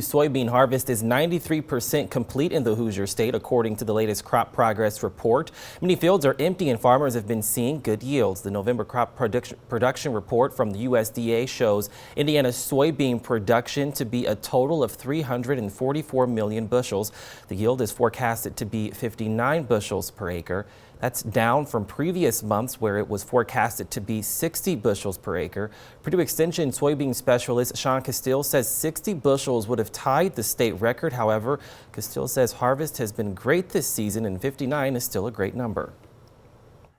Soybean harvest is 93% complete in the Hoosier state, according to the latest crop progress report. Many fields are empty and farmers have been seeing good yields. The November crop production report from the USDA shows Indiana's soybean production to be a total of 344 million bushels. The yield is forecasted to be 59 bushels per acre. That's down from previous months where it was forecasted to be 60 bushels per acre. Purdue Extension soybean specialist Sean Castile says 60 bushels would have tied the state record. However, Castile says harvest has been great this season and 59 is still a great number.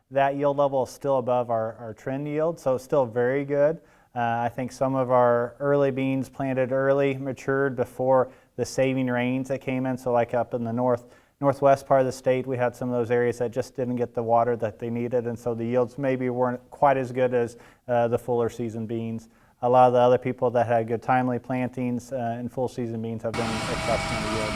That yield level is still above our trend yield, so it's still very good. I think some of our early beans planted early matured before the saving rains that came in, so like up in the northwest part of the state, we had some of those areas that just didn't get the water that they needed, and so the yields maybe weren't quite as good as the fuller season beans. A lot of the other people that had good timely plantings and full season beans have been exceptional yield.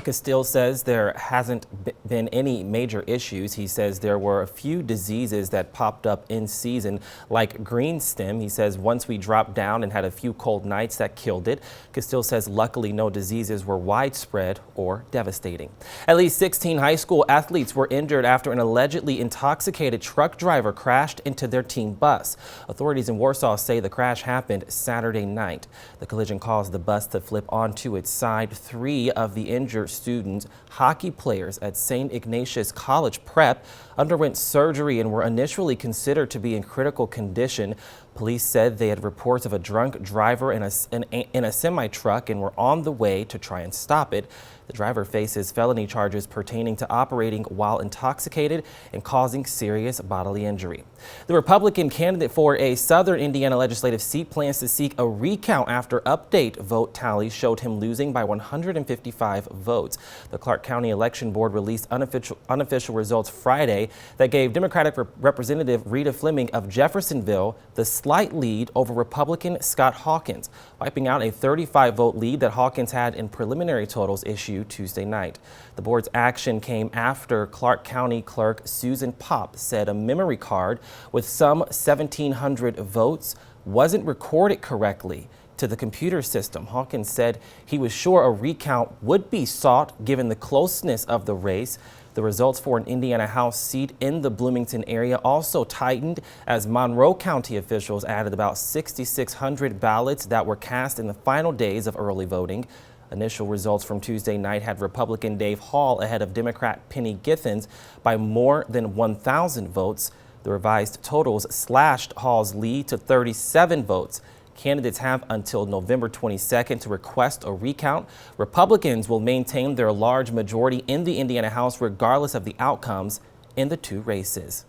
Castile says there hasn't been any major issues. He says there were a few diseases that popped up in season, like green stem. He says once we dropped down and had a few cold nights, that killed it. Castile says luckily no diseases were widespread or devastating. At least 16 high school athletes were injured after an allegedly intoxicated truck driver crashed into their team bus. Authorities in Warsaw say the crash happened Saturday night. The collision caused the bus to flip onto its side. 3 of the injured students, hockey players at St. Ignatius College Prep, underwent surgery and were initially considered to be in critical condition. Police said they had reports of a drunk driver in a semi-truck and were on the way to try and stop it. The driver faces felony charges pertaining to operating while intoxicated and causing serious bodily injury. The Republican candidate for a southern Indiana legislative seat plans to seek a recount after update vote tallies showed him losing by 155 votes. The Clark County Election Board released unofficial results Friday that gave Democratic Representative Rita Fleming of Jeffersonville the slight lead over Republican Scott Hawkins, wiping out a 35-vote lead that Hawkins had in preliminary totals issued Tuesday night. The board's action came after Clark County Clerk Susan Popp said a memory card with some 1,700 votes wasn't recorded correctly to the computer system. Hawkins said he was sure a recount would be sought given the closeness of the race. The results for an Indiana House seat in the Bloomington area also tightened as Monroe County officials added about 6,600 ballots that were cast in the final days of early voting. Initial results from Tuesday night had Republican Dave Hall ahead of Democrat Penny Githens by more than 1,000 votes. The revised totals slashed Hall's lead to 37 votes. Candidates have until November 22nd to request a recount. Republicans will maintain their large majority in the Indiana House regardless of the outcomes in the 2 races.